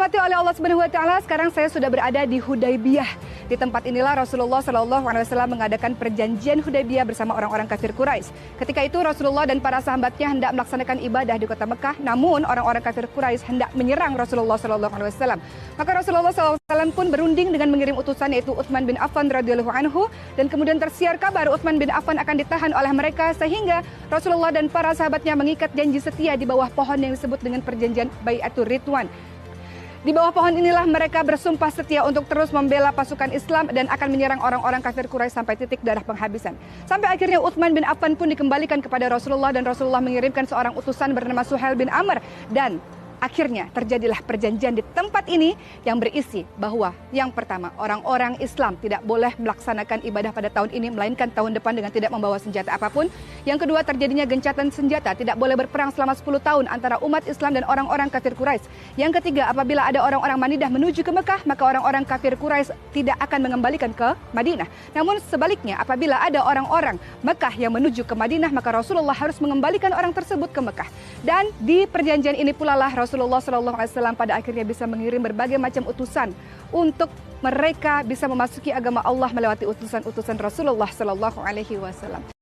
dirahmati oleh Allah Subhanahu wa taala, sekarang saya sudah berada di Hudaybiyah. Di tempat inilah Rasulullah SAW mengadakan perjanjian Hudaybiyah bersama orang-orang kafir Quraisy. Ketika itu Rasulullah dan para sahabatnya hendak melaksanakan ibadah di kota Mekah, namun orang-orang kafir Quraisy hendak menyerang Rasulullah SAW. Maka Rasulullah SAW pun berunding dengan mengirim utusan, yaitu Utsman bin Affan radhiyallahu anhu, dan kemudian tersiar kabar Utsman bin Affan akan ditahan oleh mereka, sehingga Rasulullah dan para sahabatnya mengikat janji setia di bawah pohon yang disebut dengan perjanjian Bai'atur Ridwan. Di bawah pohon inilah mereka bersumpah setia untuk terus membela pasukan Islam dan akan menyerang orang-orang kafir Quraisy sampai titik darah penghabisan. Sampai akhirnya Utsman bin Affan pun dikembalikan kepada Rasulullah dan Rasulullah mengirimkan seorang utusan bernama Suhail bin Amr, dan akhirnya terjadilah perjanjian di tempat ini yang berisi bahwa yang pertama, orang-orang Islam tidak boleh melaksanakan ibadah pada tahun ini melainkan tahun depan dengan tidak membawa senjata apapun. Yang kedua, terjadinya gencatan senjata, tidak boleh berperang selama 10 tahun antara umat Islam dan orang-orang kafir Quraisy. Yang ketiga, apabila ada orang-orang Madinah menuju ke Mekah, maka orang-orang kafir Quraisy tidak akan mengembalikan ke Madinah. Namun sebaliknya, apabila ada orang-orang Mekah yang menuju ke Madinah, maka Rasulullah harus mengembalikan orang tersebut ke Mekah. Dan di perjanjian ini pula lah Rasulullah SAW pada akhirnya bisa mengirim berbagai macam utusan untuk mereka bisa memasuki agama Allah melewati utusan-utusan Rasulullah SAW.